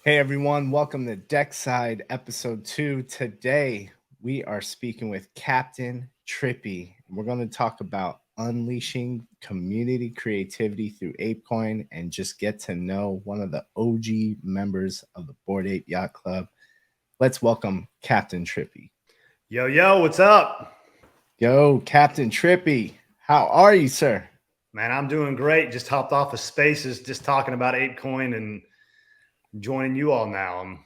Hey everyone, welcome to DECKSIDE episode 2. Today we are speaking with Captain Trippy. We're going to talk about unleashing community creativity through ApeCoin and just get to know one of the OG members of the Bored Ape Yacht Club. Let's welcome Captain Trippy. Yo, what's up? Yo, Captain Trippy, how are you, sir? Man, I'm doing great. Just hopped off of Spaces, just talking about ApeCoin and joining you all now. I'm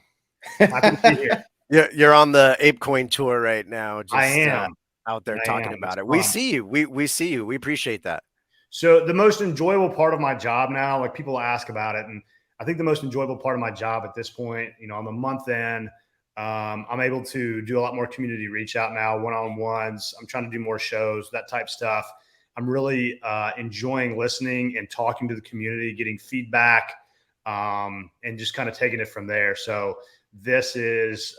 happy to be here. You're on the ApeCoin tour right now. I Just am. out there I talking am. about It's it. We fun. see you. We see you. We appreciate that. So the most enjoyable part of my job now, like people ask about it, and I think the most enjoyable part of my job at this point, I'm a month in. I'm able to do a lot more community reach out now, one-on-ones. I'm trying to do more shows, that type stuff. I'm really enjoying listening and talking to the community, getting feedback, and just kind of taking it from there. So this is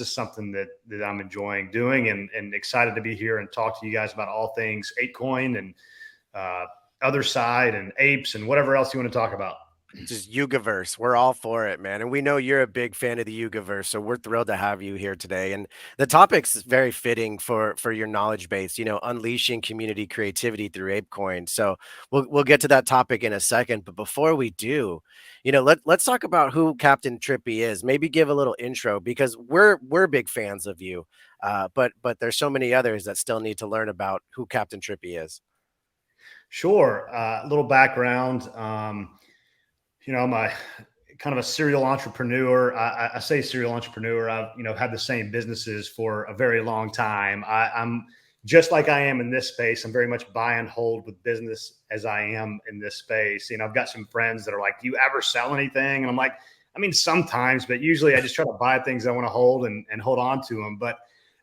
something that I'm enjoying doing and excited to be here and talk to you guys about all things ApeCoin and Otherside and apes and whatever else you want to talk about. Just Yugaverse. We're all for it, man. And we know you're a big fan of the Yugaverse, so we're thrilled to have you here today. And the topic's very fitting for your knowledge base, unleashing community creativity through ApeCoin. So we'll get to that topic in a second. But before we do, let's talk about who Captain Trippy is. Maybe give a little intro because we're big fans of you. But there's so many others that still need to learn about who Captain Trippy is. Sure. A little background. I'm a kind of a serial entrepreneur. I say serial entrepreneur. I've had the same businesses for a very long time. I'm just like I am in this space. I'm very much buy and hold with business as I am in this space. I've got some friends that are like, "Do you ever sell anything?" And I'm like, I mean, sometimes, but usually I just try to buy things I want to hold and hold on to them. But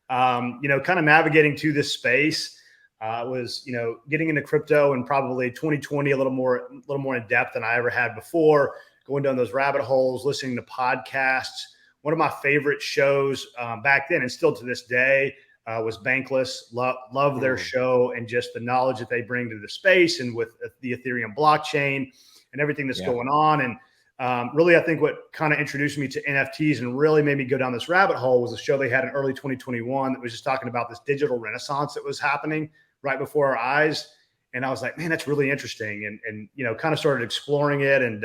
kind of navigating to this space. Was getting into crypto in probably 2020 a little more in depth than I ever had before, going down those rabbit holes, listening to podcasts. One of my favorite shows back then and still to this day was Bankless. Love their show and just the knowledge that they bring to the space and with the Ethereum blockchain and everything that's going on. And really, I think what kind of introduced me to NFTs and really made me go down this rabbit hole was a show they had in early 2021 that was just talking about this digital renaissance that was happening right before our eyes. And I was like, man, that's really interesting. And kind of started exploring it and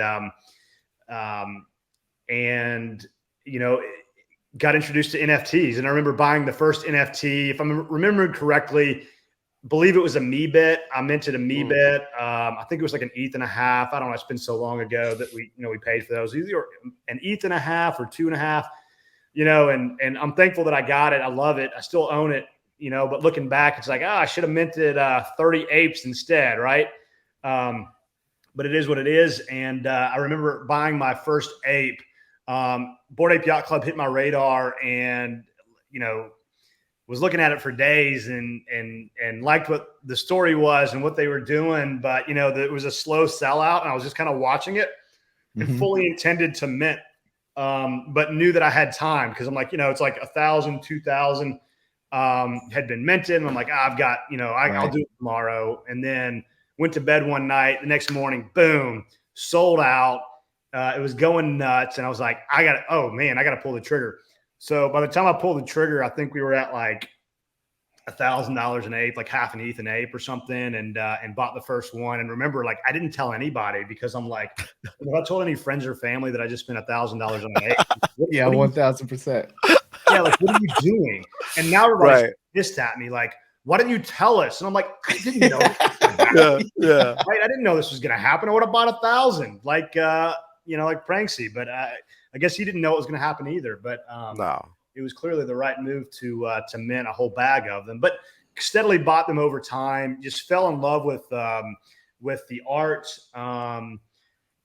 got introduced to NFTs. And I remember buying the first NFT, if I'm remembering correctly, believe it was a MeBit. I minted a MeBit. I think it was like an ETH and a half. I don't know. It's been so long ago that we paid for those. Either an ETH and a half or 2.5, and I'm thankful that I got it. I love it. I still own it. But looking back, it's like, I should have minted 30 apes instead, right? But it is what it is. And I remember buying my first ape. Bored Ape Yacht Club hit my radar and, was looking at it for days and liked what the story was and what they were doing. But, it was a slow sellout and I was just kind of watching it and fully intended to mint, but knew that I had time because I'm like, it's like 1,000, 2,000. Had been minted. And I'm like, I've got, I'll do it tomorrow. And then went to bed one night. The next morning, boom, sold out. It was going nuts. And I was like, I got to pull the trigger. So by the time I pulled the trigger, I think we were at like $1,000 an ape, like half an ETH an ape or something. And bought the first one. And remember, like, I didn't tell anybody because I'm like, if I told any friends or family that I just spent $1,000 on an ape. What 1,000%. Yeah, like, what are you doing? And now everybody's pissed at me, like, why didn't you tell us? And I'm like, I didn't know. Yeah. Right? I didn't know this was going to happen. I would have bought 1,000, like Pranksy. But I guess he didn't know it was going to happen either. But no, it was clearly the right move to mint a whole bag of them. But steadily bought them over time. Just fell in love with the art.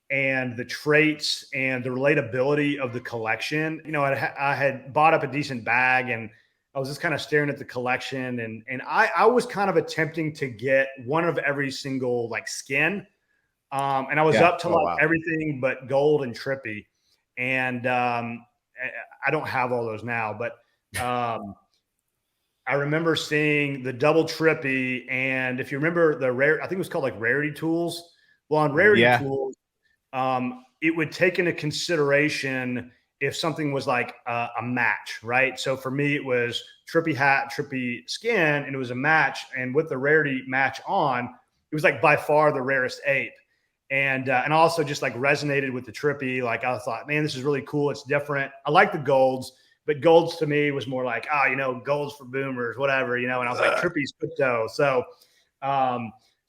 And the traits and the relatability of the collection. I had bought up a decent bag and I was just kind of staring at the collection and I was kind of attempting to get one of every single like skin. And I was up to everything but gold and Trippy. And I don't have all those now, but I remember seeing the double Trippy. And if you remember the rare, I think it was called like Rarity Tools. Well, on Rarity Tools, it would take into consideration if something was like a match, right? So for me, it was Trippy hat, Trippy skin, and it was a match. And with the rarity match on, it was like by far the rarest ape. And also just like resonated with the Trippy. Like I thought, man, this is really cool. It's different. I like the golds, but golds to me was more like, oh, you know, golds for boomers, whatever, you know. And I was like, Trippy's crypto. So I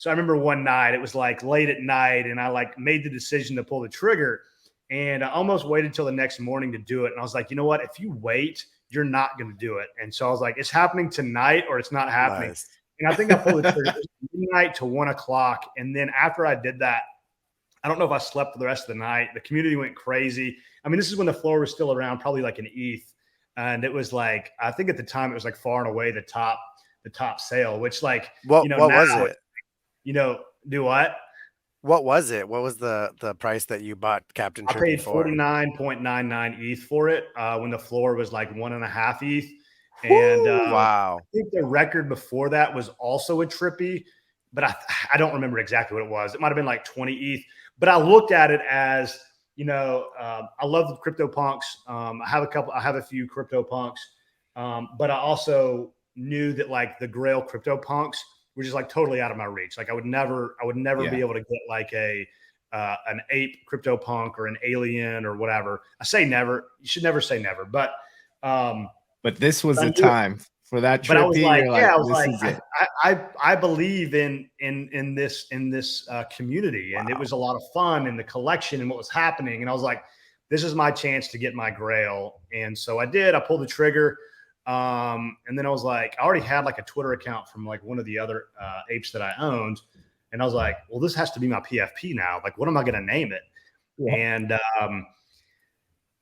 remember one night, it was like late at night, and I like made the decision to pull the trigger, and I almost waited till the next morning to do it. And I was like, you know what? If you wait, you're not going to do it. And so I was like, it's happening tonight or it's not happening. Nice. And I think I pulled the trigger midnight to 1 o'clock. And then after I did that, I don't know if I slept for the rest of the night. The community went crazy. I mean, this is when the floor was still around, probably like an ETH. And it was like, I think at the time it was like far and away the top sale, which like, what you know, what now, was it? You know, do what? What was it? What was the price that you bought Captain I Trippy paid for? 49.99 ETH for it when the floor was like 1.5 ETH. And wow. I think the record before that was also a Trippy, but I don't remember exactly what it was. It might have been like 20 ETH. But I looked at it as, you know, I love the CryptoPunks. I have a few CryptoPunks, but I also knew that like the Grail CryptoPunks were just like totally out of my reach. Like I would never be able to get like an ape CryptoPunk or an alien or whatever. I say never. You should never say never. But this was the time for that Trippy. But I was like, yeah, I was like, I believe in this community, and it was a lot of fun and the collection and what was happening. And I was like, this is my chance to get my Grail. And so I did. I pulled the trigger. And then I was like, I already had like a Twitter account from like one of the other apes that I owned. And I was like, well, this has to be my PFP now. Like, what am I going to name it? Yeah.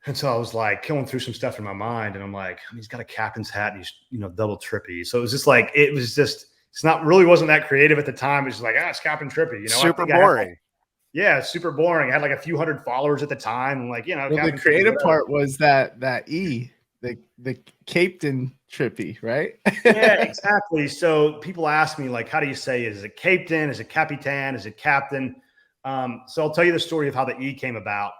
And so I was like going through some stuff in my mind, and I'm like, he's got a captain's hat and he's, you know, double Trippy. So it was just like, wasn't that creative at the time. It was just like, it's Captain Trippy, you know, super boring. Yeah, super boring. I had like a few hundred followers at the time. And like, you know, well, the creative part was that E, the Captain Trippy, right? Yeah, exactly. So people ask me like, how do you say it? Is it Captain? Is it Capitan? Is it Captain? So I'll tell you the story of how the E came about.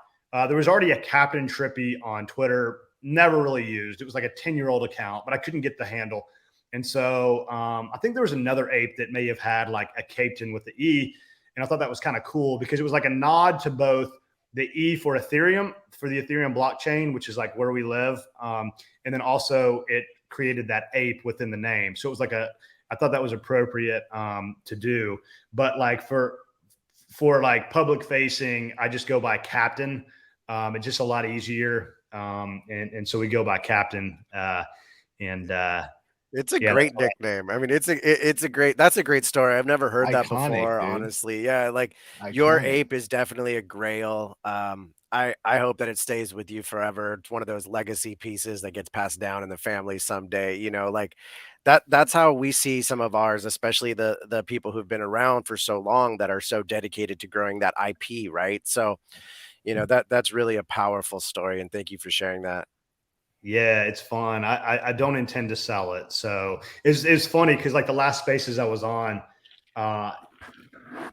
There was already a Captain Trippy on Twitter, never really used. It was like a 10-year-old account, but I couldn't get the handle. And so I think there was another ape that may have had like a Captain with the E. And I thought that was kind of cool because it was like a nod to both the E for Ethereum, for the Ethereum blockchain, which is like where we live. And then also it created that ape within the name. So it was like I thought that was appropriate to do. But like for like public facing, I just go by Captain. It's just a lot easier. And so we go by Captain. It's a great nickname. I mean, that's a great story. I've never heard that before, dude. Honestly. Yeah, like your ape is definitely a Grail. I hope that it stays with you forever. It's one of those legacy pieces that gets passed down in the family someday, you know, like that's how we see some of ours, especially the people who've been around for so long that are so dedicated to growing that IP, right? So, you know, that's really a powerful story, and thank you for sharing that. Yeah, it's fun. I don't intend to sell it. So it's funny because like the last spaces I was on, I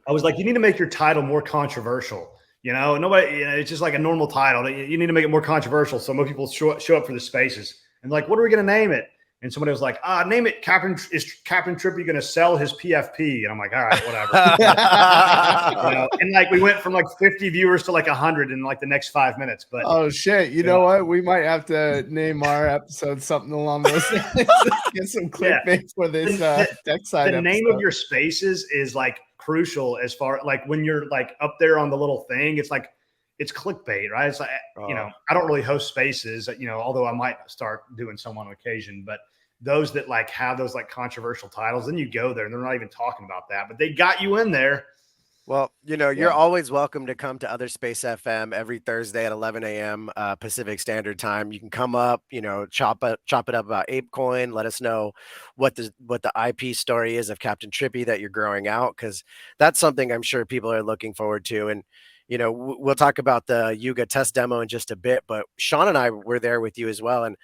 was like, you need to make your title more controversial. You know, nobody, you know, it's just like a normal title. You need to make it more controversial so more people show up for the spaces. And like, what are we going to name it? And somebody was like, name it Captain. Is Captain Trippy going to sell his PFP? And I'm like, all right, whatever. You know, and like we went from like 50 viewers to like 100 in like the next 5 minutes. But oh shit, you know what? We might have to name our episode something along those lines. Get some clickbait for this DECKSIDE. The name of your spaces is like crucial as far like when you're like up there on the little thing. It's like it's clickbait, right? It's like you know, I don't really host spaces, you know, although I might start doing some on occasion, but those that like have those like controversial titles, then you go there and they're not even talking about that, but they got you in there. Well, you know, you're always welcome to come to Otherspace FM every Thursday at 11 a.m. Pacific Standard Time. You can come up, you know, chop it up about ApeCoin. Let us know what the IP story is of Captain Trippy that you're growing out, because that's something I'm sure people are looking forward to. And you know, we'll talk about the Yuga test demo in just a bit, but Sean and I were there with you as well, and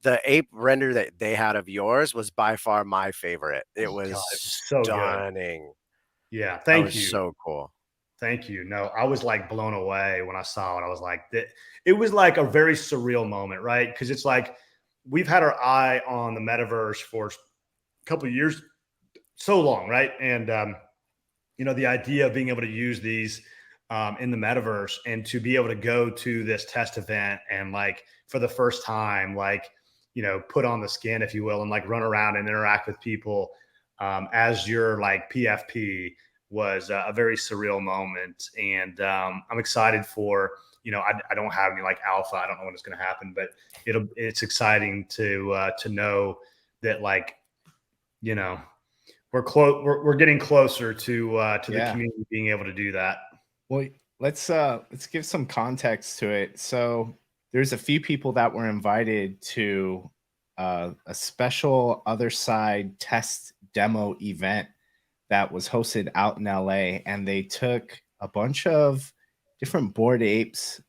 the ape render that they had of yours was by far my favorite. It was so stunning. Good. Yeah, thank you. So cool. Thank you. No, I was like blown away when I saw it. I was like, it was like a very surreal moment, right? Because it's like we've had our eye on the metaverse for a couple of years, so long, right? And the idea of being able to use these in the metaverse and to be able to go to this test event and like for the first time, like put on the skin, if you will, and like run around and interact with people as your like PFP was a very surreal moment. And I'm excited for, I don't have any like alpha. I don't know when it's going to happen, but it's exciting to know that like, we're close. We're getting closer to the community being able to do that. Well, let's give some context to it. So there's a few people that were invited to a special Otherside Test demo event that was hosted out in LA, and they took a bunch of different Bored Apes,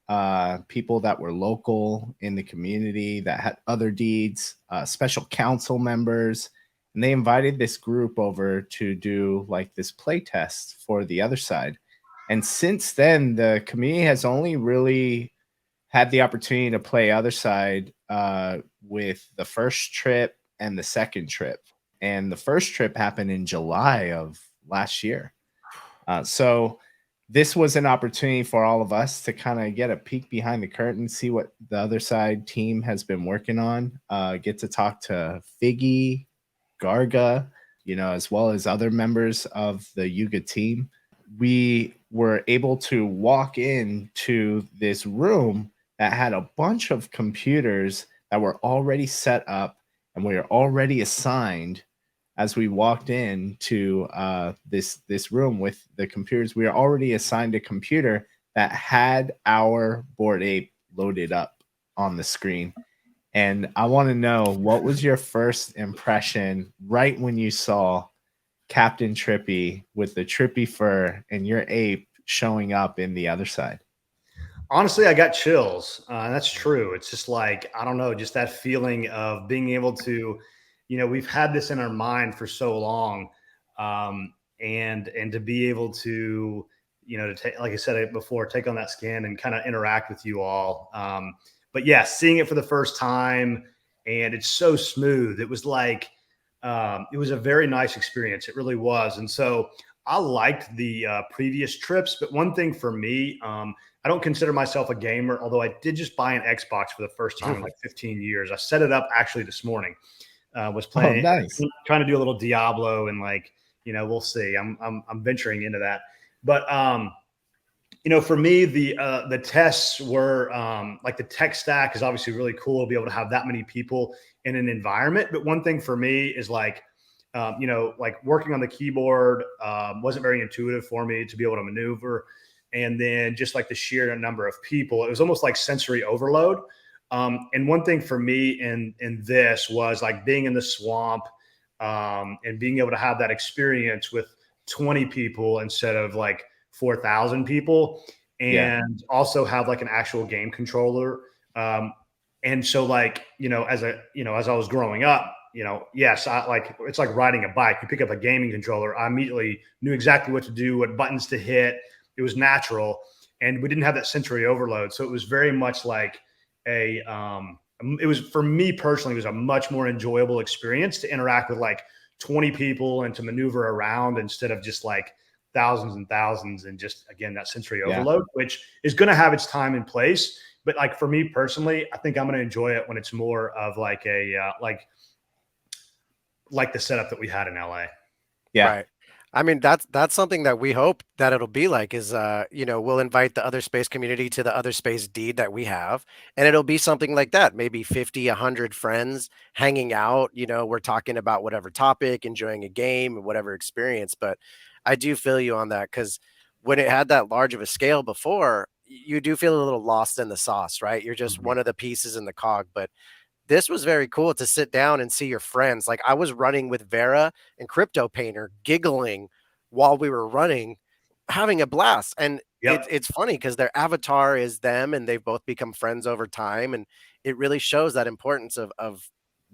people that were local in the community that had other deeds, special council members, and they invited this group over to do like this play test for the other side. And since then, the community has only really had the opportunity to play Otherside with the first trip and the second trip. And the first trip happened in July of last year. So this was an opportunity for all of us to kind of get a peek behind the curtain, see what the Otherside team has been working on, get to talk to Figgy, Garga, as well as other members of the Yuga team. We were able to walk into this room that had a bunch of computers that were already set up, and we were already assigned. As we walked into this room with the computers, we were already assigned a computer that had our Bored Ape loaded up on the screen. And I want to know, what was your first impression right when you saw Captain Trippy with the Trippy fur and your ape showing up in the other side? Honestly, I got chills. That's true. It's just like, I don't know, just that feeling of being able to, we've had this in our mind for so long. And to be able to, to take, like I said before, take on that skin and kind of interact with you all. But yeah, seeing it for the first time, and it's so smooth. It was like, it was a very nice experience. It really was. And so I liked the previous trips, but one thing for me, I don't consider myself a gamer, although I did just buy an Xbox for the first time in like 15 years. I set it up actually this morning. Was playing, nice. Trying to do a little Diablo, and like, we'll see. I'm venturing into that, but for me, the tests were like the tech stack is obviously really cool to be able to have that many people in an environment. But one thing for me is like, like working on the keyboard wasn't very intuitive for me to be able to maneuver. And then just like the sheer number of people, it was almost like sensory overload. And one thing for me in this was like being in the swamp and being able to have that experience with 20 people instead of like 4,000 people, and also have like an actual game controller. And so like, as I was growing up, yes, it's like riding a bike. You pick up a gaming controller. I immediately knew exactly what to do, what buttons to hit. It was natural, and we didn't have that sensory overload. So it was very much like it was, for me personally, it was a much more enjoyable experience to interact with like 20 people and to maneuver around instead of just like thousands and thousands, and just, again, that sensory overload, which is going to have its time and place. But like for me personally, I think I'm going to enjoy it when it's more of like a like the setup that we had in LA. Yeah. Right. I mean, that's something that we hope that it'll be like is, we'll invite the other space community to the other space deed that we have, and it'll be something like that. Maybe 50, 100 friends hanging out, we're talking about whatever topic, enjoying a game, whatever experience. But I do feel you on that, because when it had that large of a scale before, you do feel a little lost in the sauce, right? You're just one of the pieces in the cog. But this was very cool to sit down and see your friends. Like, I was running with Vera and Crypto Painter, giggling while we were running, having a blast. And it's funny because their avatar is them, and they've both become friends over time. And it really shows that importance of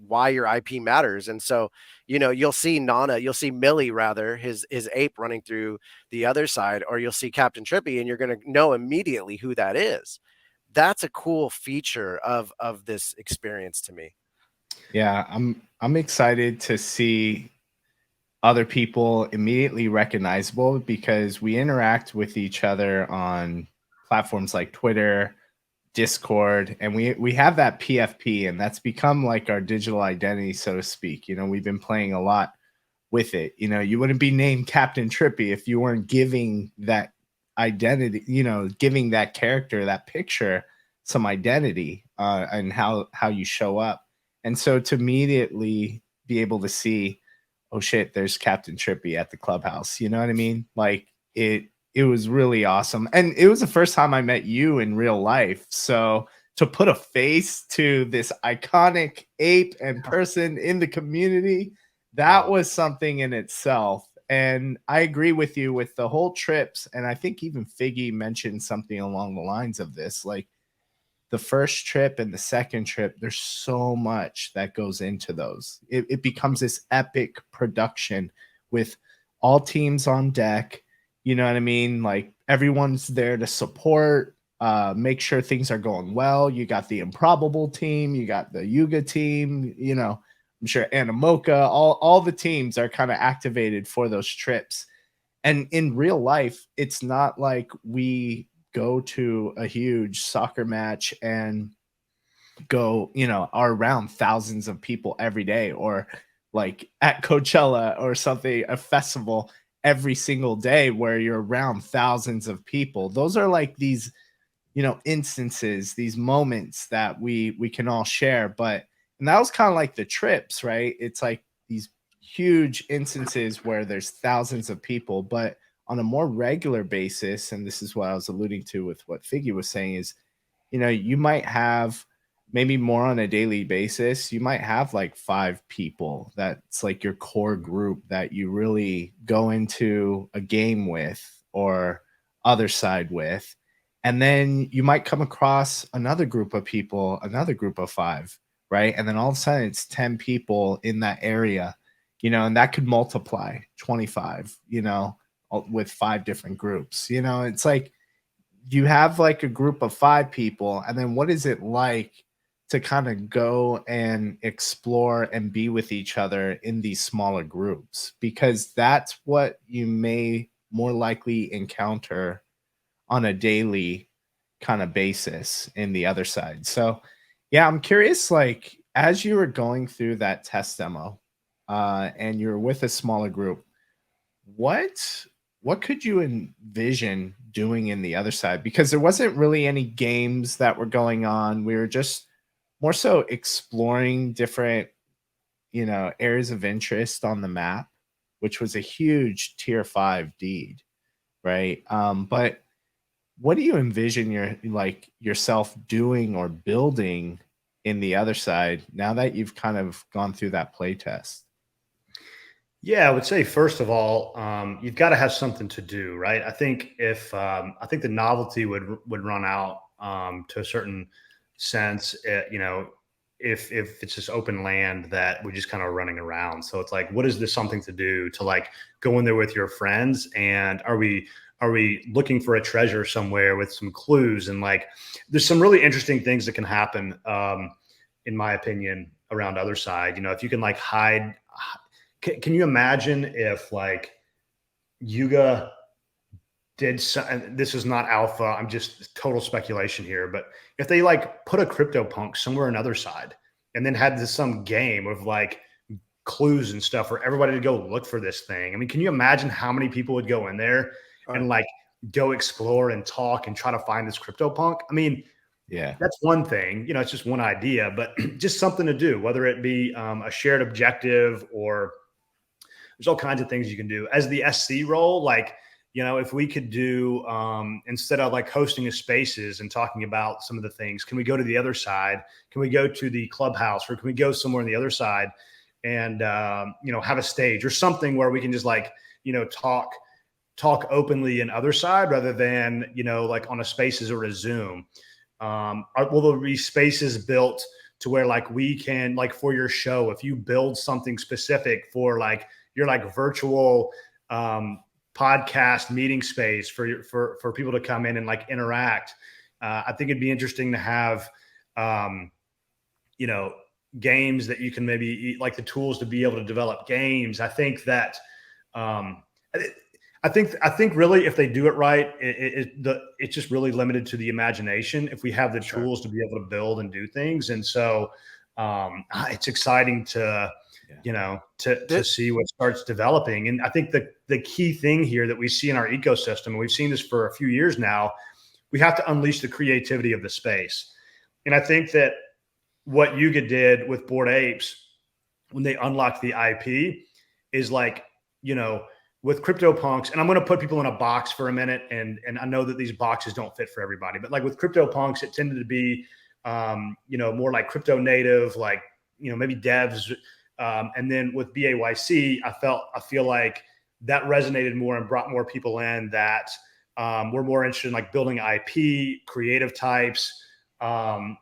why your IP matters. And so, you know, you'll see Millie rather, his ape running through the other side, or you'll see Captain Trippy, and you're going to know immediately who that is. That's a cool feature of this experience to me. Yeah, I'm excited to see other people immediately recognizable because we interact with each other on platforms like Twitter, Discord, and we have that PFP, and that's become like our digital identity, so to speak. You know, we've been playing a lot with it. You know, you wouldn't be named Captain Trippy if you weren't giving that identity, you know, giving that character, that picture, some identity, and how you show up. And so to immediately be able to see, oh shit, there's Captain Trippy at the clubhouse. You know what I mean? Like it was really awesome. And it was the first time I met you in real life. So to put a face to this iconic ape and person in the community, that was something in itself. And I agree with you with the whole trips. And I think even Figgy mentioned something along the lines of this. Like the first trip and the second trip, there's so much that goes into those. It becomes this epic production with all teams on deck. You know what I mean? Like everyone's there to support, make sure things are going well. You got the Improbable team, you got the Yuga team, you know, I'm sure Animoca, all the teams are kind of activated for those trips. And in real life, it's not like we go to a huge soccer match and go, you know, are around thousands of people every day, or like at Coachella or something, a festival every single day where you're around thousands of people. Those are like these, you know, instances, these moments that we can all share. But and that was kind of like the trips, right? It's like these huge instances where there's thousands of people, but on a more regular basis, and this is what I was alluding to with what Figgy was saying, is, you know, you might have maybe more on a daily basis, you might have like 5 people that's like your core group that you really go into a game with or other side with. And then you might come across another group of people, another group of 5, right? And then all of a sudden it's 10 people in that area, you know, and that could multiply 25, you know, with 5 different groups. You know, it's like you have like a group of 5 people, and then what is it like to kind of go and explore and be with each other in these smaller groups? Because that's what you may more likely encounter on a daily kind of basis in the other side. So yeah, I'm curious, like as you were going through that test demo, and you're with a smaller group, what could you envision doing in the other side? Because there wasn't really any games that were going on. We were just more so exploring different, you know, areas of interest on the map, which was a huge tier 5 deed, right? But what do you envision yourself doing or building in the other side now that you've kind of gone through that play test? Yeah, I would say first of all, you've got to have something to do, right? I think if I think the novelty would run out to a certain sense, you know, if it's just open land that we're just kind of running around. So it's like, what is this something to do to like go in there with your friends? And are we looking for a treasure somewhere with some clues? And like, there's some really interesting things that can happen, in my opinion, around Otherside. You know, if you can like hide. Can you imagine if like Yuga did and this is not alpha, I'm just total speculation here, but if they like put a CryptoPunk somewhere on Otherside and then had some game of like clues and stuff for everybody to go look for this thing? I mean, can you imagine how many people would go in there and like go explore and talk and try to find this CryptoPunk? I mean, Yeah, that's one thing, you know, it's just one idea, but just something to do, whether it be a shared objective, or there's all kinds of things you can do as the SC role. Like, you know, if we could do, instead of like hosting a spaces and talking about some of the things, can we go to the other side? Can we go to the clubhouse, or can we go somewhere on the other side and, you know, have a stage or something where we can just like, you know, talk openly in other side rather than, you know, like on a spaces or a Zoom. Will there be spaces built to where like we can, like for your show, if you build something specific for like your like virtual podcast meeting space for people to come in and like interact. I think it'd be interesting to have, you know, games that you can maybe like the tools to be able to develop games. I think that, I think really if they do it right, it's just really limited to the imagination if we have the tools to be able to build and do things. And so it's exciting to, you know, to see what starts developing. And I think the key thing here that we see in our ecosystem, and we've seen this for a few years now, we have to unleash the creativity of the space. And I think that what Yuga did with Bored Apes when they unlocked the IP is like, you know, with CryptoPunks, and I'm going to put people in a box for a minute, and I know that these boxes don't fit for everybody, but like with CryptoPunks, it tended to be, you know, more like crypto native, like, you know, maybe devs. And then with BAYC, I feel like that resonated more and brought more people in that were more interested in like building IP, creative types, and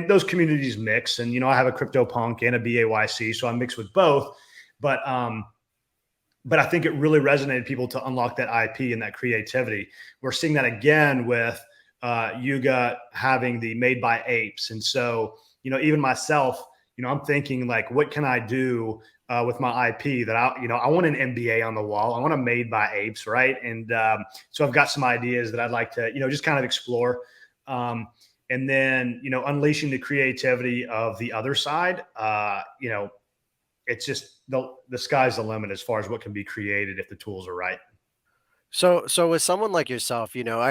those communities mix. And, you know, I have a CryptoPunk and a BAYC, so I mix with both. But I think it really resonated people to unlock that IP and that creativity. We're seeing that again with Yuga having the Made by Apes. And so, you know, even myself, you know, I'm thinking like, what can I do with my IP that I want an MBA on the wall. I want a Made by Apes, right? And so I've got some ideas that I'd like to, you know, just kind of explore. And then, you know, unleashing the creativity of the other side, you know, it's just the sky's the limit as far as what can be created if the tools are right. So with someone like yourself, you know,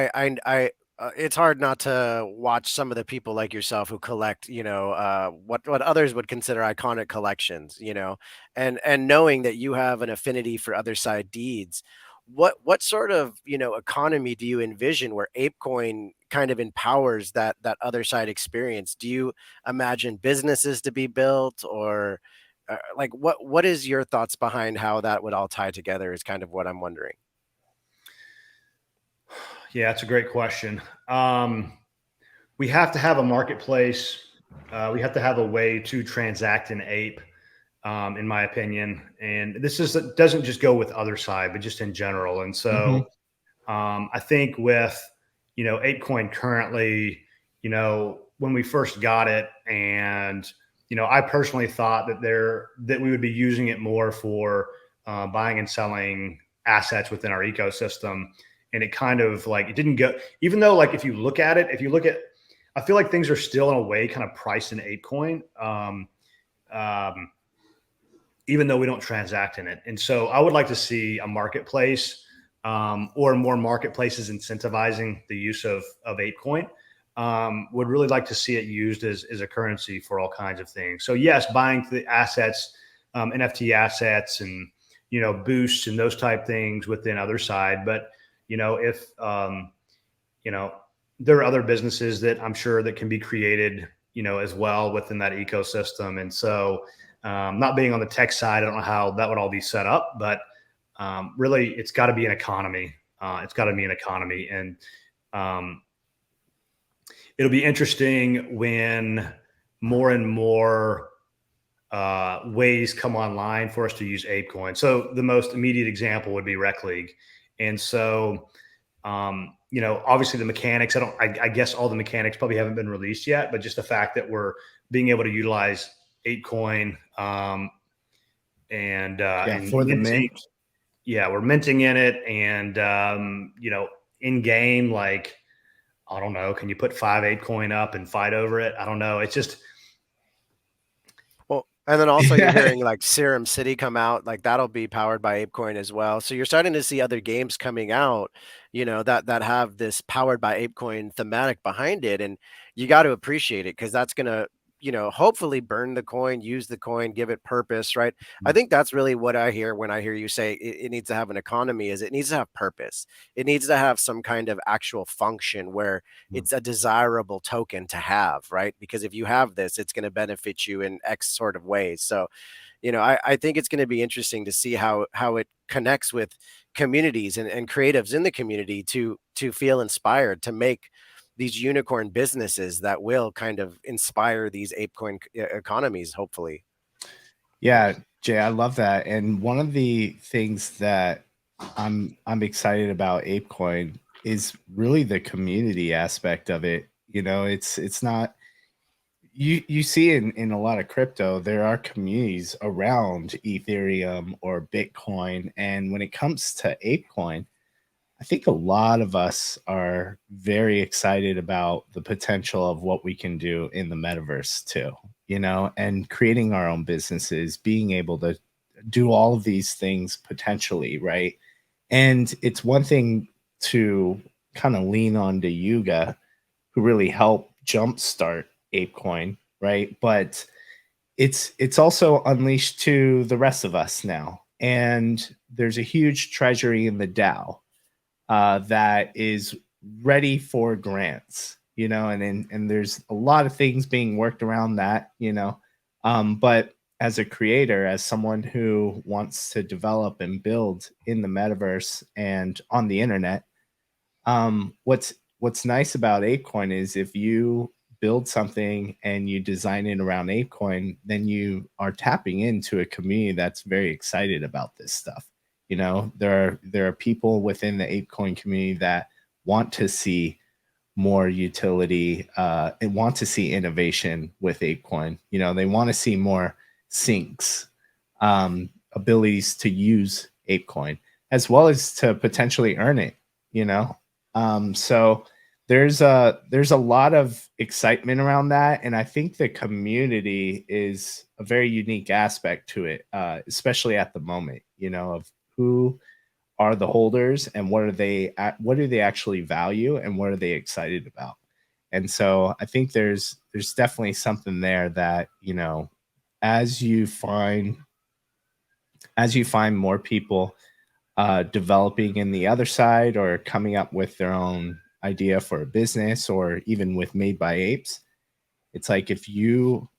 it's hard not to watch some of the people like yourself who collect, you know, what others would consider iconic collections, you know, and knowing that you have an affinity for Otherside deeds, what sort of, you know, economy do you envision where ApeCoin kind of empowers that Otherside experience? Do you imagine businesses to be built, or like what is your thoughts behind how that would all tie together is kind of what I'm wondering. Yeah, that's a great question. We have to have a marketplace. We have to have a way to transact in Ape, in my opinion. And this doesn't just go with Otherside, but just in general. And so I think with, you know, ApeCoin currently, you know, when we first got it, and, you know, I personally thought that we would be using it more for buying and selling assets within our ecosystem. And it kind of like, it didn't go, even though like, if you look at, I feel like things are still in a way kind of priced in ApeCoin, even though we don't transact in it. And so I would like to see a marketplace, or more marketplaces incentivizing the use of ApeCoin. Would really like to see it used as a currency for all kinds of things. So yes, buying the assets, NFT assets, and, you know, boosts and those type things within Otherside. But, you know, if, you know, there are other businesses that I'm sure that can be created, you know, as well within that ecosystem. And so, not being on the tech side, I don't know how that would all be set up, but really it's got to be an economy. It's got to be an economy. And it'll be interesting when more and more ways come online for us to use ApeCoin. So the most immediate example would be Rec League. And so, you know, obviously the mechanics, I guess all the mechanics probably haven't been released yet, but just the fact that we're being able to utilize ApeCoin, and for the mint. Yeah, we're minting in it. And, you know, in game, like, I don't know, can you put 5 ApeCoin up and fight over it? I don't know. It's just, well, and then also you're hearing like Serum City come out, like that'll be powered by ApeCoin as well. So you're starting to see other games coming out, you know, that have this powered by ApeCoin thematic behind it. And you got to appreciate it, because that's going to, you know, hopefully burn the coin, use the coin, give it purpose, right? I think that's really what I hear when I hear you say it needs to have an economy, is it needs to have purpose. It needs to have some kind of actual function where it's a desirable token to have, right? Because if you have this, it's going to benefit you in X sort of ways. So, you know, I think it's going to be interesting to see how it connects with communities and creatives in the community to feel inspired to make these unicorn businesses that will kind of inspire these ApeCoin economies, hopefully. Yeah, Jay, I love that. And one of the things that I'm excited about ApeCoin is really the community aspect of it. You know, it's not you see in a lot of crypto, there are communities around Ethereum or Bitcoin. And when it comes to ApeCoin, I think a lot of us are very excited about the potential of what we can do in the metaverse too, you know, and creating our own businesses, being able to do all of these things potentially, right? And it's one thing to kind of lean on to Yuga, who really helped jumpstart ApeCoin, right? But it's also unleashed to the rest of us now. And there's a huge treasury in the DAO that is ready for grants, you know, and there's a lot of things being worked around that, you know. But as a creator, as someone who wants to develop and build in the metaverse and on the internet, what's nice about ApeCoin is if you build something and you design it around ApeCoin, then you are tapping into a community that's very excited about this stuff. You know, there are people within the ApeCoin community that want to see more utility and want to see innovation with ApeCoin. You know, they want to see more syncs, abilities to use ApeCoin, as well as to potentially earn it, you know. So there's a lot of excitement around that, and I think the community is a very unique aspect to it, especially at the moment, you know, of who are the holders and what do they actually value and what are they excited about. And so I think there's definitely something there that, you know, as you find more people developing in the other side or coming up with their own idea for a business, or even with Made by Apes, it's like if you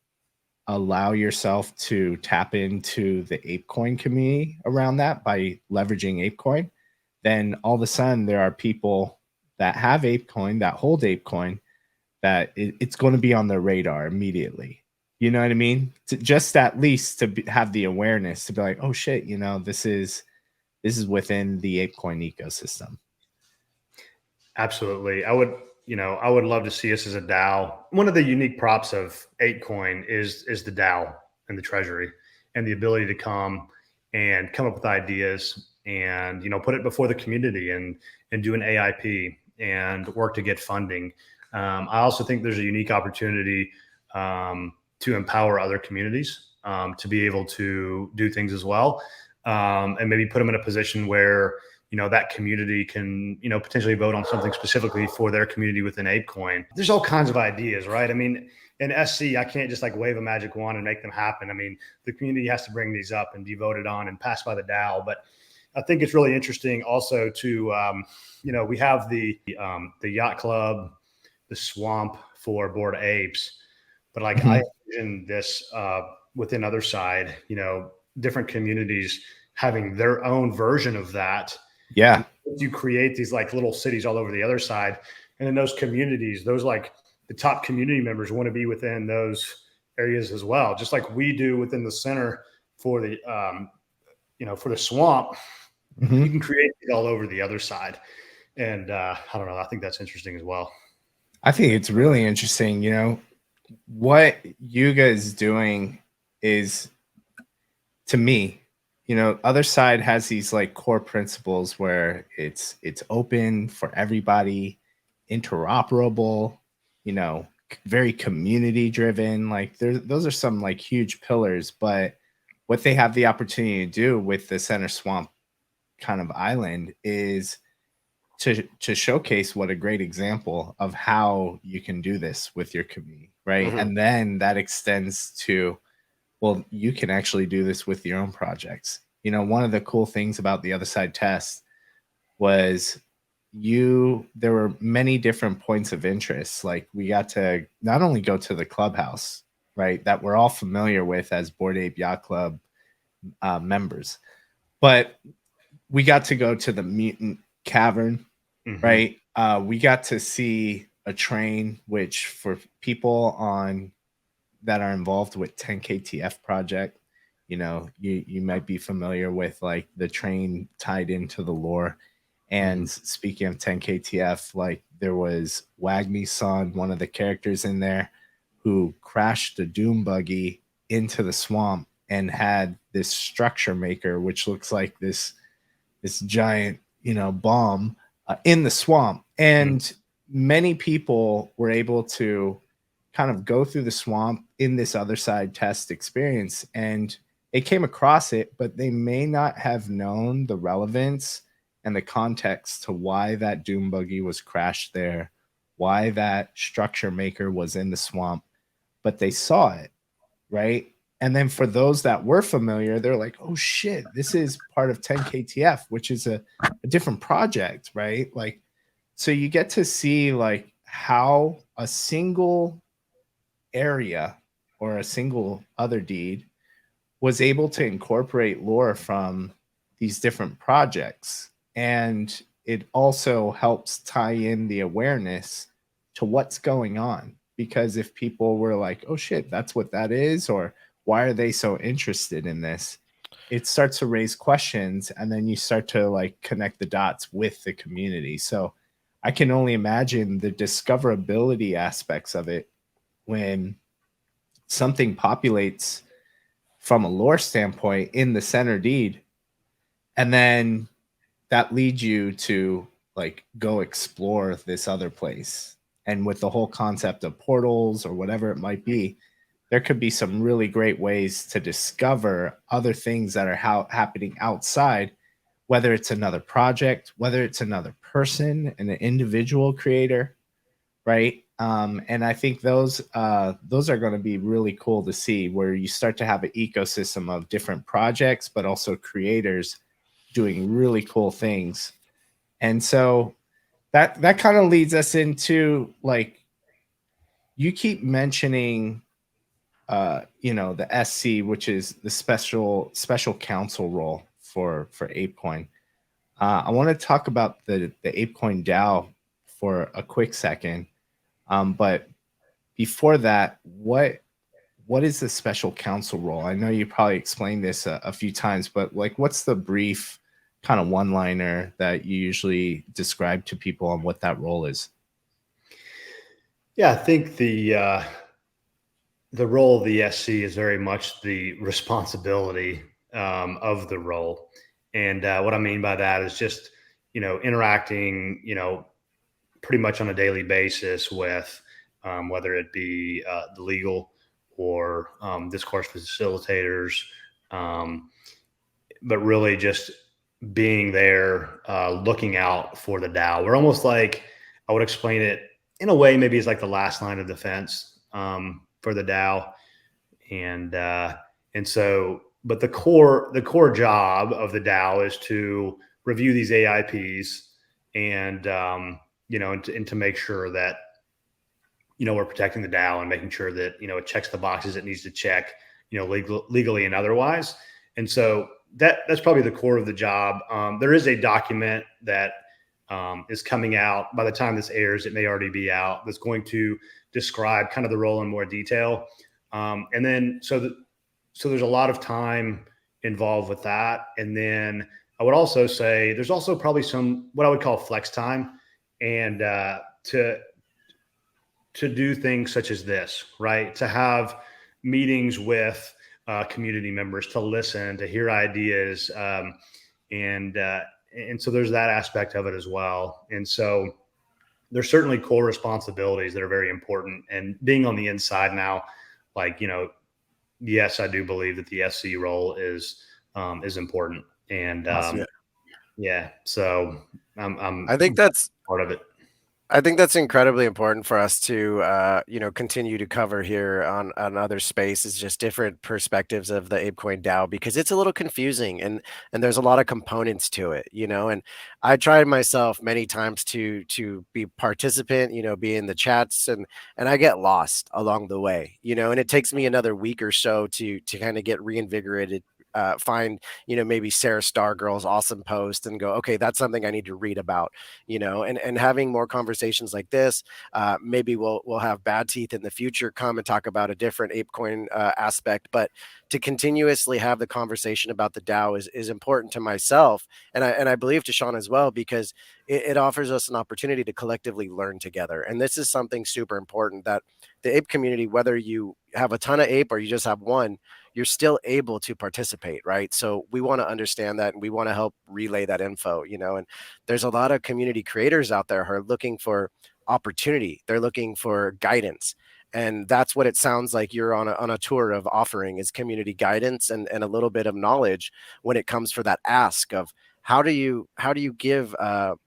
allow yourself to tap into the ApeCoin community around that by leveraging ApeCoin, then all of a sudden there are people that have ApeCoin, that hold ApeCoin, that it's going to be on their radar immediately. You know what I mean? Just at least to have the awareness to be like, oh shit, you know, this is within the ApeCoin ecosystem. Absolutely. I would love to see us as a DAO. One of the unique props of ApeCoin is the DAO and the treasury and the ability to come up with ideas and, you know, put it before the community and do an AIP and work to get funding. I also think there's a unique opportunity to empower other communities to be able to do things as well, and maybe put them in a position where, you know, that community can, you know, potentially vote on something specifically for their community within ApeCoin. There's all kinds of ideas, right? I mean, in SC, I can't just like wave a magic wand and make them happen. I mean, the community has to bring these up and be voted on and passed by the DAO. But I think it's really interesting also to, you know, we have the yacht club, the swamp for Bored Apes, but like I envision this within Otherside, you know, different communities having their own version of that. Yeah. You create these like little cities all over the other side. And in those communities, those like the top community members want to be within those areas as well. Just like we do within the center for the, you know, for the swamp, you can create it all over the other side. And I don't know, I think that's interesting as well. I think it's really interesting. You know, what Yuga is doing is, to me, you know, Otherside has these like core principles where it's open for everybody, interoperable, you know, very community driven. Like those are some like huge pillars. But what they have the opportunity to do with the Center Swamp kind of island is to showcase what a great example of how you can do this with your community, right? And then that extends to, well, you can actually do this with your own projects. You know, one of the cool things about the Otherside Test was there were many different points of interest. Like we got to not only go to the clubhouse, right, that we're all familiar with as Bored Ape Yacht Club members, but we got to go to the Mutant Cavern, right? We got to see a train, which for people on that are involved with 10KTF project, you know, you might be familiar with like the train tied into the lore. And speaking of 10KTF, like there was Wagme's son, one of the characters in there, who crashed the Doom buggy into the swamp and had this structure maker, which looks like this giant, you know, bomb in the swamp. And many people were able to kind of go through the swamp in this Otherside Test experience, and they came across it, but they may not have known the relevance and the context to why that Doom buggy was crashed there, why that structure maker was in the swamp, but they saw it, right? And then for those that were familiar, they're like, oh shit, this is part of 10KTF, which is a different project, right? Like, so you get to see like how a single area or a single other deed was able to incorporate lore from these different projects. And it also helps tie in the awareness to what's going on. Because if people were like, oh shit, that's what that is, or why are they so interested in this? It starts to raise questions, and then you start to like connect the dots with the community. So I can only imagine the discoverability aspects of it when something populates from a lore standpoint in the center deed, and then that leads you to like go explore this other place. And with the whole concept of portals or whatever it might be, there could be some really great ways to discover other things that are happening outside, whether it's another project, whether it's another person, an individual creator, right? And I think those are going to be really cool to see, where you start to have an ecosystem of different projects, but also creators doing really cool things. And so that kind of leads us into like, you keep mentioning you know, the SC, which is the special council role for ApeCoin. I want to talk about the ApeCoin DAO for a quick second. But before that, what is the special counsel role? I know you probably explained this a few times, but like, what's the brief kind of one-liner that you usually describe to people on what that role is? Yeah, I think the role of the SC is very much the responsibility of the role. And what I mean by that is just, you know, interacting, you know, pretty much on a daily basis with whether it be the legal or discourse facilitators, but really just being there, looking out for the DAO. We're almost like, I would explain it in a way, maybe it's like the last line of defense for the DAO. And so, but the core job of the DAO is to review these AIPs and, you know, and to make sure that, you know, we're protecting the DAO and making sure that, you know, it checks the boxes it needs to check, you know, legally and otherwise. And so that's probably the core of the job. There is a document that is coming out. By the time this airs, it may already be out. That's going to describe kind of the role in more detail. And then, so there's a lot of time involved with that. And then I would also say there's also probably some, what I would call flex time, and to do things such as this, right? To have meetings with community members, to listen, to hear ideas. And so there's that aspect of it as well. And so there's certainly core responsibilities that are very important. And being on the inside now, like, you know, yes, I do believe that the SC role is important. And yeah, so I think that's part of it. I think that's incredibly important for us to, you know, continue to cover here on other spaces, just different perspectives of the ApeCoin DAO, because it's a little confusing and there's a lot of components to it, you know. And I tried myself many times to be participant, you know, be in the chats, and I get lost along the way, you know. And it takes me another week or so to kind of get reinvigorated find, maybe Sarah Stargirl's awesome post and go, okay, that's something I need to read about, and having more conversations like this. Maybe we'll have Bad Teeth in the future come and talk about a different ApeCoin aspect, but to continuously have the conversation about the DAO is important to myself, and I believe to Sean as well, because it offers us an opportunity to collectively learn together. And this is something super important, that the ape community, whether you have a ton of ape or you just have one, you're still able to participate, right? So we want to understand that, and we want to help relay that info, and there's a lot of community creators out there who are looking for opportunity. They're looking for guidance. And that's what it sounds like you're on a tour of offering, is community guidance and a little bit of knowledge when it comes for that ask of how do you give a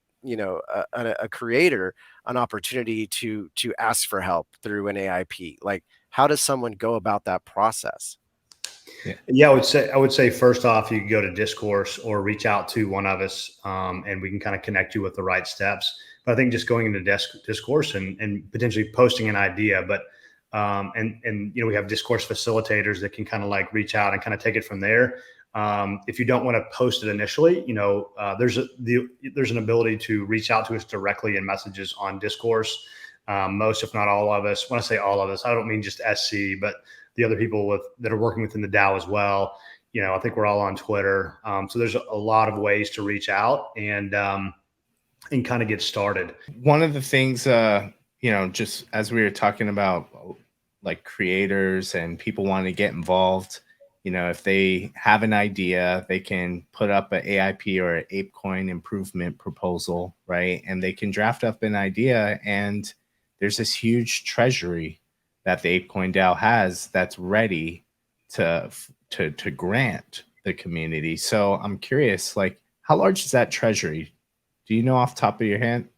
creator an opportunity to ask for help through an AIP? Like, how does someone go about that process? Yeah, I would say first off, you can go to Discourse or reach out to one of us, and we can kind of connect you with the right steps. But I think just going into Discourse and potentially posting an idea, but and we have Discourse facilitators that can kind of like reach out and kind of take it from there. If you don't want to post it initially, there's an ability to reach out to us directly in messages on Discourse. Most, if not all of us, when I say all of us, I don't mean just SC, but the other people that are working within the DAO as well. I think we're all on Twitter. So there's a lot of ways to reach out and kind of get started. One of the things, just as we were talking about, like creators and people wanting to get involved, if they have an idea, they can put up an AIP or an ApeCoin improvement proposal, right? And they can draft up an idea, and there's this huge treasury that the ApeCoin DAO has that's ready to grant the community. So I'm curious, like, how large is that treasury? Do you know off the top of your head?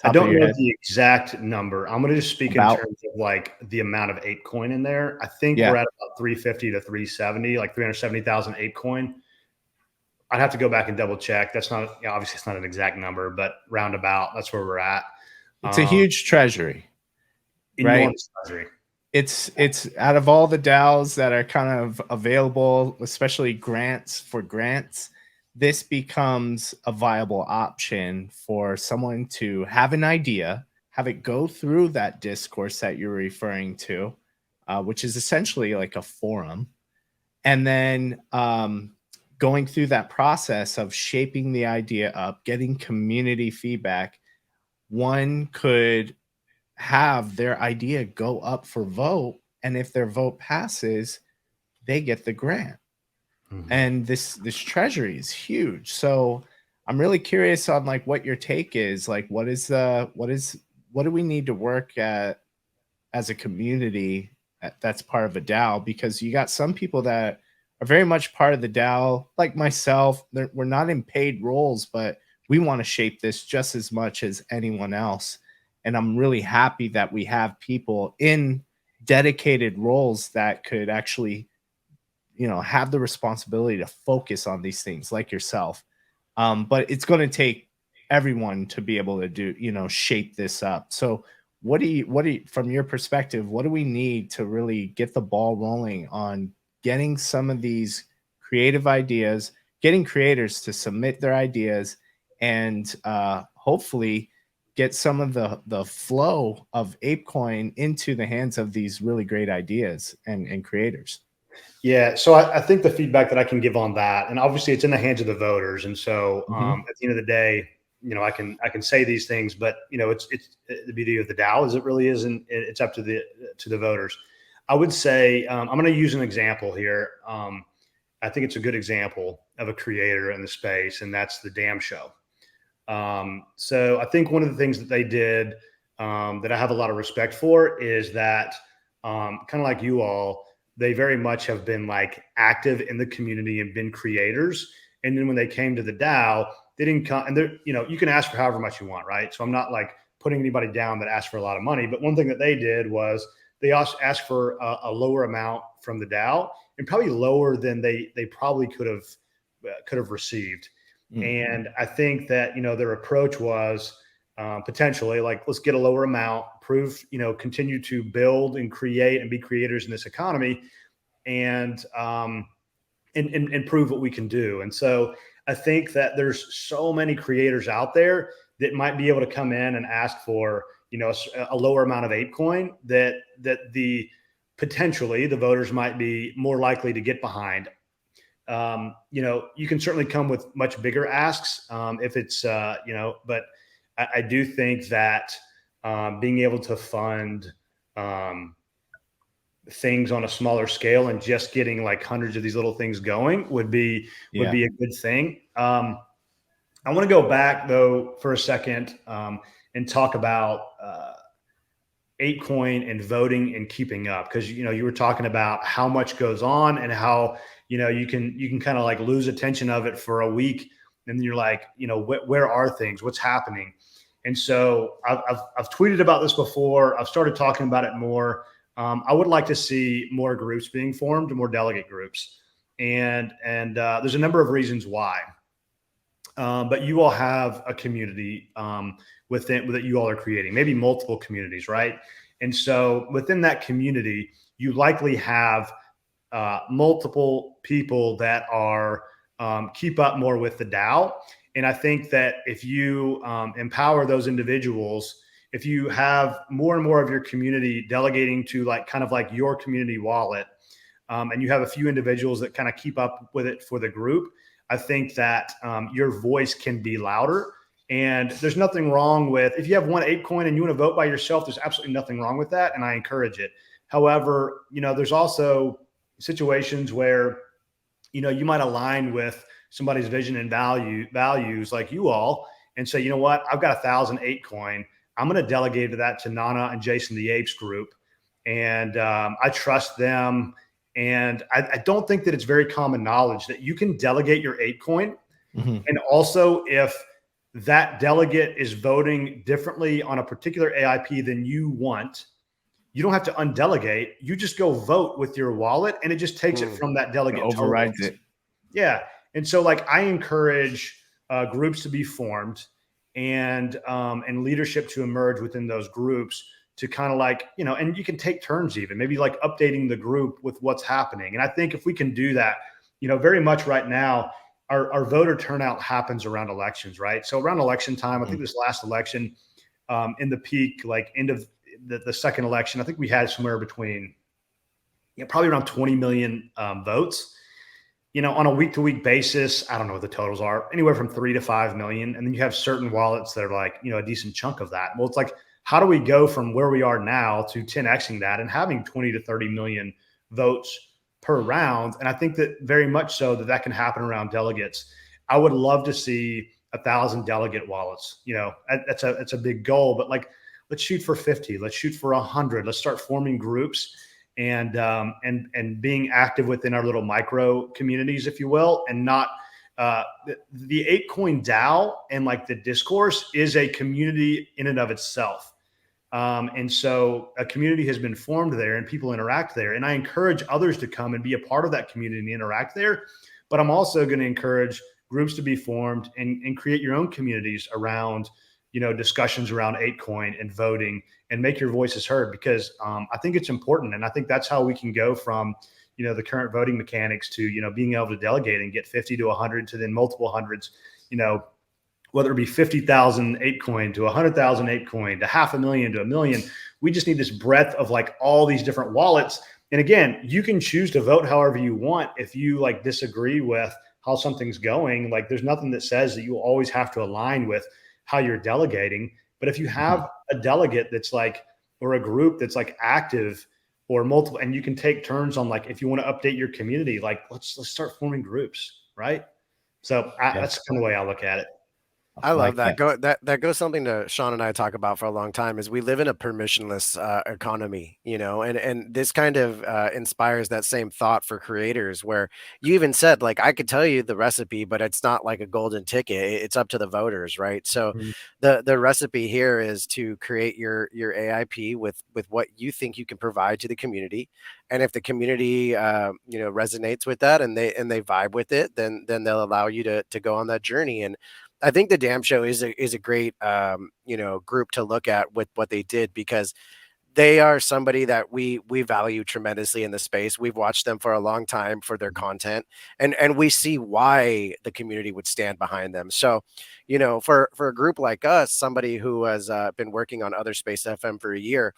I don't know the exact number. I'm going to just speak in terms of like the amount of ApeCoin in there. I think we're at about 350 to 370, like 370,000 ApeCoin. I'd have to go back and double check. That's not, obviously it's not an exact number, but roundabout, that's where we're at. It's a huge treasury. Right. It's out of all the DAOs that are kind of available, especially grants, this becomes a viable option for someone to have an idea, have it go through that discourse that you're referring to, which is essentially like a forum, and then going through that process of shaping the idea up, getting community feedback. One could have their idea go up for vote, and if their vote passes, they get the grant. And this treasury is huge. So I'm really curious on like what your take is. Like, what do we need to work at as a community that's part of a DAO? Because you got some people that are very much part of the DAO, like myself. We're not in paid roles, but we want to shape this just as much as anyone else. And I'm really happy that we have people in dedicated roles that could actually, have the responsibility to focus on these things, like yourself. But it's going to take everyone to be able to do, shape this up. So what do you, from your perspective, what do we need to really get the ball rolling on getting some of these creative ideas, getting creators to submit their ideas, and hopefully get some of the flow of ApeCoin into the hands of these really great ideas and creators? Yeah, so I think the feedback that I can give on that, and obviously it's in the hands of the voters, and so at the end of the day, I can say these things, but it's the beauty of the DAO is it really isn't. It's up to the voters. I would say I'm going to use an example here. I think it's a good example of a creator in the space, and that's the Damn Show. So I think one of the things that they did that I have a lot of respect for is that kind of like you all, they very much have been like active in the community and been creators. And then when they came to the DAO, they didn't come, and they're, you can ask for however much you want, right? So I'm not like putting anybody down that asked for a lot of money, but one thing that they did was they also asked for a lower amount from the DAO, and probably lower than they probably could have received. And I think that, their approach was potentially like, let's get a lower amount, prove, continue to build and create and be creators in this economy. And and prove what we can do. And so I think that there's so many creators out there that might be able to come in and ask for, a lower amount of ApeCoin that the potentially the voters might be more likely to get behind. You can certainly come with much bigger asks if it's, but I do think that being able to fund things on a smaller scale and just getting like hundreds of these little things going would be a good thing. I want to go back though for a second and talk about ApeCoin and voting and keeping up, because you were talking about how much goes on and how you can kind of like lose attention of it for a week, and then you're like, where are things, what's happening? And so I've tweeted about this before. I've started talking about it more. I would like to see more groups being formed, more delegate groups, and there's a number of reasons why. But you all have a community within that you all are creating, maybe multiple communities, right? And so within that community, you likely have multiple people that are keep up more with the DAO. And I think that if you empower those individuals, if you have more and more of your community delegating to like kind of like your community wallet, and you have a few individuals that kind of keep up with it for the group, I think that your voice can be louder. And there's nothing wrong with, if you have one ApeCoin and you want to vote by yourself, there's absolutely nothing wrong with that. And I encourage it. However, there's also situations where, you might align with somebody's vision and values like you all and say, you know what, I've got 1,000 ApeCoin. I'm going to delegate that to Nana and Jason the Apes group. And I trust them. And I don't think that it's very common knowledge that you can delegate your ApeCoin. Mm-hmm. And also, if that delegate is voting differently on a particular AIP than you want, you don't have to undelegate. You just go vote with your wallet, and it just takes it from that delegate. It overrides it. Yeah. And so, like, I encourage groups to be formed and leadership to emerge within those groups, to kind of like, and you can take turns, even maybe like updating the group with what's happening. And I think if we can do that, very much right now, our voter turnout happens around elections, right? So around election time, I think this last election, in the peak, like end of the second election, I think we had somewhere between, probably around 20 million votes. On a week-to-week basis, I don't know what the totals are, anywhere from 3 to 5 million. And then you have certain wallets that are like, a decent chunk of that. Well, it's like, how do we go from where we are now to 10xing that and having 20 to 30 million votes per round? And I think that very much so that can happen around delegates. I would love to see 1,000 delegate wallets. That's a big goal, but like, let's shoot for 50. Let's shoot for 100. Let's start forming groups and being active within our little micro communities, if you will, and not the ApeCoin DAO and like the discourse is a community in and of itself. And so a community has been formed there and people interact there. And I encourage others to come and be a part of that community and interact there. But I'm also going to encourage groups to be formed and create your own communities around, discussions around ApeCoin and voting, and make your voices heard, because I think it's important. And I think that's how we can go from, the current voting mechanics to, being able to delegate and get 50 to 100 to then multiple hundreds, whether it be 50,000 ApeCoin to 100,000 ApeCoin to 500,000 to 1 million. We just need this breadth of like all these different wallets. And again, you can choose to vote however you want. If you like disagree with how something's going, like there's nothing that says that you always have to align with how you're delegating. But if you have a delegate that's like, or a group that's like active or multiple, and you can take turns on like, if you want to update your community, like let's start forming groups, right? So that's kind of the way I look at it. I love that. That goes something to Sean and I talk about for a long time, is we live in a permissionless economy, and this kind of inspires that same thought for creators, where you even said, like, I could tell you the recipe, but it's not like a golden ticket. It's up to the voters, right? So the recipe here is to create your AIP with what you think you can provide to the community. And if the community resonates with that and they vibe with it, then they'll allow you to go on that journey. And I think the Damn Show is a great group to look at with what they did, because they are somebody that we value tremendously in the space. We've watched them for a long time for their content, and we see why the community would stand behind them. So, for a group like us, somebody who has been working on Otherspace FM for a year,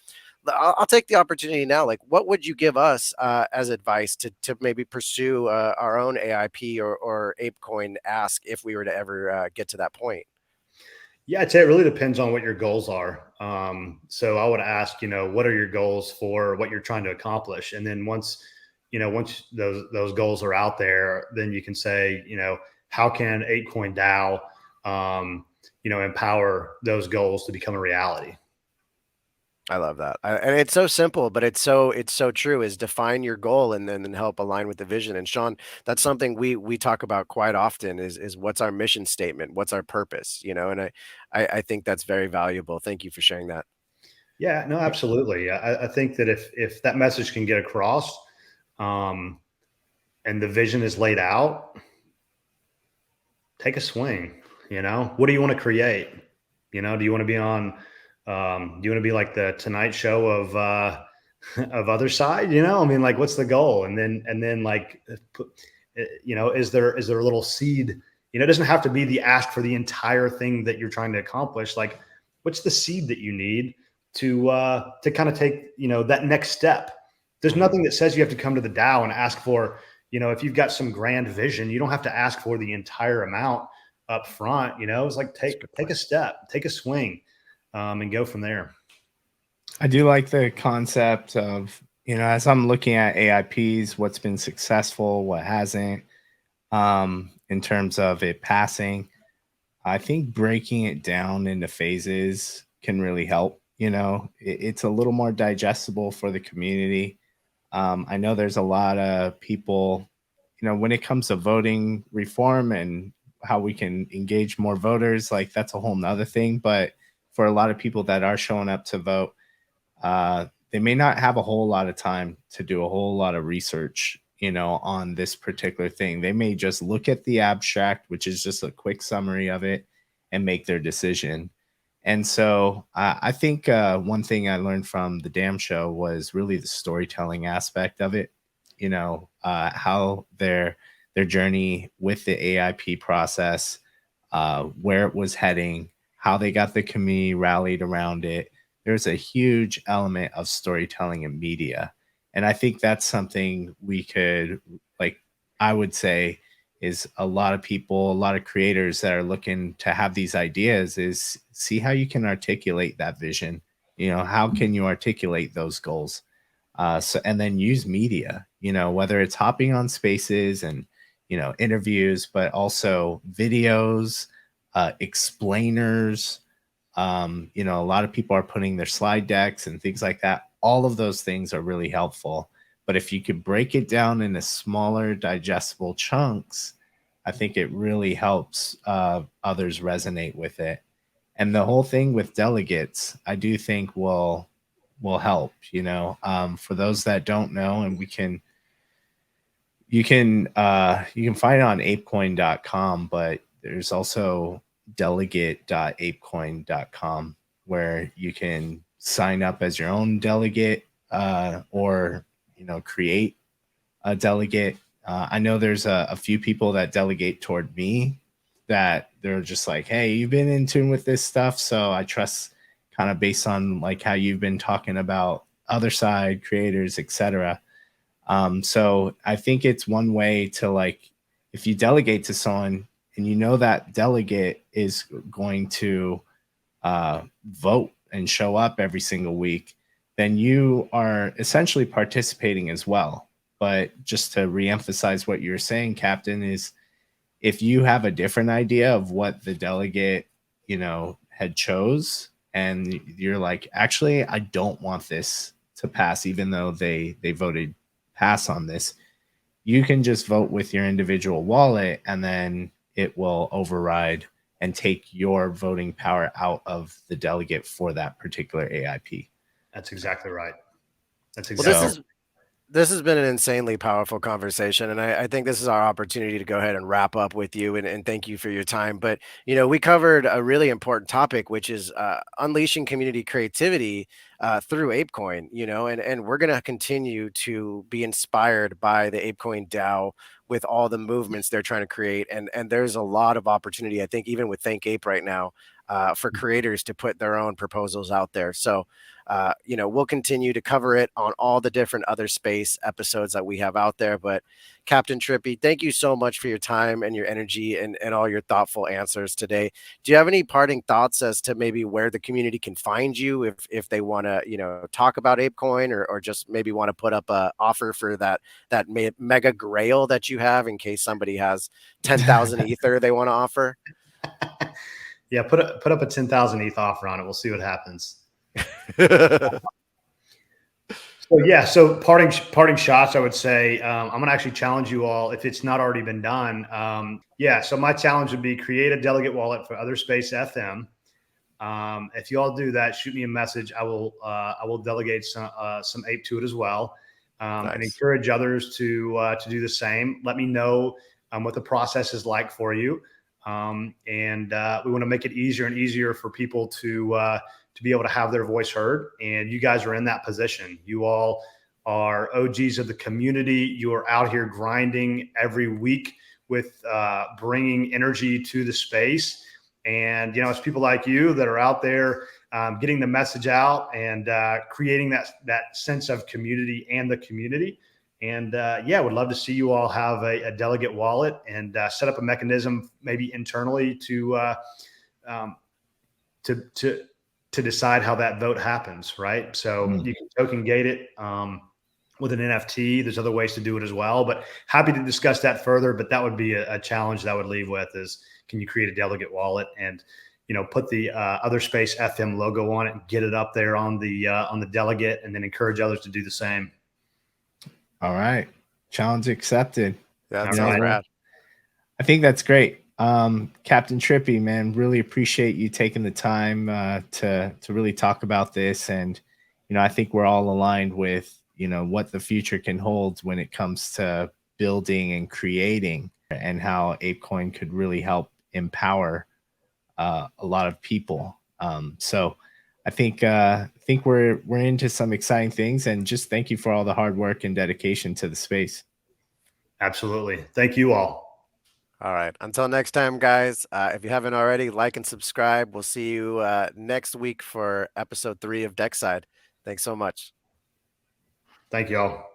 I'll take the opportunity now. Like, what would you give us as advice to maybe pursue our own AIP or ApeCoin ask if we were to ever get to that point? Yeah, I'd say it really depends on what your goals are. So I would ask, what are your goals for what you're trying to accomplish? And then once those goals are out there, then you can say, how can ApeCoin DAO, empower those goals to become a reality? I love that. And it's so simple, but it's so true, is define your goal and then help align with the vision. And Sean, that's something we talk about quite often is what's our mission statement? What's our purpose? And I think that's very valuable. Thank you for sharing that. Yeah, no, absolutely. I think that if that message can get across, and the vision is laid out, take a swing. What do you want to create? Do you want to be on, do you want to be like the Tonight Show of Otherside? I mean, like, what's the goal? And then like, is there a little seed? It doesn't have to be the ask for the entire thing that you're trying to accomplish. Like, what's the seed that you need to kind of take, that next step? There's nothing that says you have to come to the DAO and ask for, if you've got some grand vision, you don't have to ask for the entire amount up front. It's like, take a step, take a swing, and go from there. I do like the concept of, as I'm looking at AIPs, what's been successful, what hasn't, in terms of it passing. I think breaking it down into phases can really help. It's a little more digestible for the community. I know there's a lot of people, when it comes to voting reform and how we can engage more voters, like that's a whole nother thing. But for a lot of people that are showing up to vote, they may not have a whole lot of time to do a whole lot of research, on this particular thing. They may just look at the abstract, which is just a quick summary of it, and make their decision. And so I think one thing I learned from the Damn Show was really the storytelling aspect of it. How their journey with the AIP process, where it was heading, how they got the community rallied around it. There's a huge element of storytelling and media. And I think that's something we could, I would say, is a lot of people, a lot of creators that are looking to have these ideas, is see how you can articulate that vision. How can you articulate those goals? And then use media, whether it's hopping on spaces and, interviews, but also videos, explainers. A lot of people are putting their slide decks and things like that. All of those things are really helpful. But if you could break it down into smaller, digestible chunks, I think it really helps others resonate with it. And the whole thing with delegates, I do think will help. For those that don't know, and you can find it on apecoin.com, but there's also delegate.apecoin.com where you can sign up as your own delegate, or create a delegate. I know there's a few people that delegate toward me that they're just like, hey, you've been in tune with this stuff, so I trust, kind of based on like how you've been talking about Otherside creators, etc. So I think it's one way to, like, if you delegate to someone and that delegate is going to vote and show up every single week, then you are essentially participating as well. But just to reemphasize what you're saying, Captain, is if you have a different idea of what the delegate, had chose, and you're like, actually, I don't want this to pass, even though they voted pass on this, you can just vote with your individual wallet, and then it will override and take your voting power out of the delegate for that particular AIP. That's exactly right. That's exactly. Well, This has been an insanely powerful conversation, and I think this is our opportunity to go ahead and wrap up with you, and thank you for your time. But we covered a really important topic, which is unleashing community creativity through ApeCoin. And we're gonna continue to be inspired by the ApeCoin DAO with all the movements they're trying to create, and there's a lot of opportunity. I think even with Thank Ape right now, for creators to put their own proposals out there. So we'll continue to cover it on all the different other space episodes that we have out there. But Captain Trippy, thank you so much for your time and your energy and all your thoughtful answers today. Do you have any parting thoughts as to maybe where the community can find you if they want to, talk about ApeCoin or just maybe want to put up a offer for that mega grail that you have in case somebody has 10,000 ether they want to offer? Yeah, put up a 10,000 ETH offer on it. We'll see what happens. So parting shots, I would say, I'm going to actually challenge you all, if it's not already been done. So my challenge would be create a delegate wallet for otherspace.eth. If you all do that, shoot me a message. I will delegate some ape to it as well. Nice. And encourage others to do the same. Let me know what the process is like for you. And we want to make it easier and easier for people to be able to have their voice heard. And you guys are in that position. You all are OGs of the community. You are out here grinding every week with bringing energy to the space. And, it's people like you that are out there getting the message out and creating that sense of community and the community. And would love to see you all have a delegate wallet and set up a mechanism maybe internally to decide how that vote happens, right? So you can token gate it with an NFT. There's other ways to do it as well, but happy to discuss that further. But that would be a challenge that I would leave with is, can you create a delegate wallet and, put the Otherspace FM logo on it and get it up there on the delegate, and then encourage others to do the same. All right. Challenge accepted. That sounds rad. I think that's great. Captain Trippy, man, really appreciate you taking the time to really talk about this. And, I think we're all aligned with, what the future can hold when it comes to building and creating, and how ApeCoin could really help empower a lot of people. So I think we're into some exciting things, and just thank you for all the hard work and dedication to the space. Absolutely. Thank you all. All right. Until next time, guys, if you haven't already, like and subscribe. We'll see you next week for episode 3 of DECKSIDE. Thanks so much. Thank you all.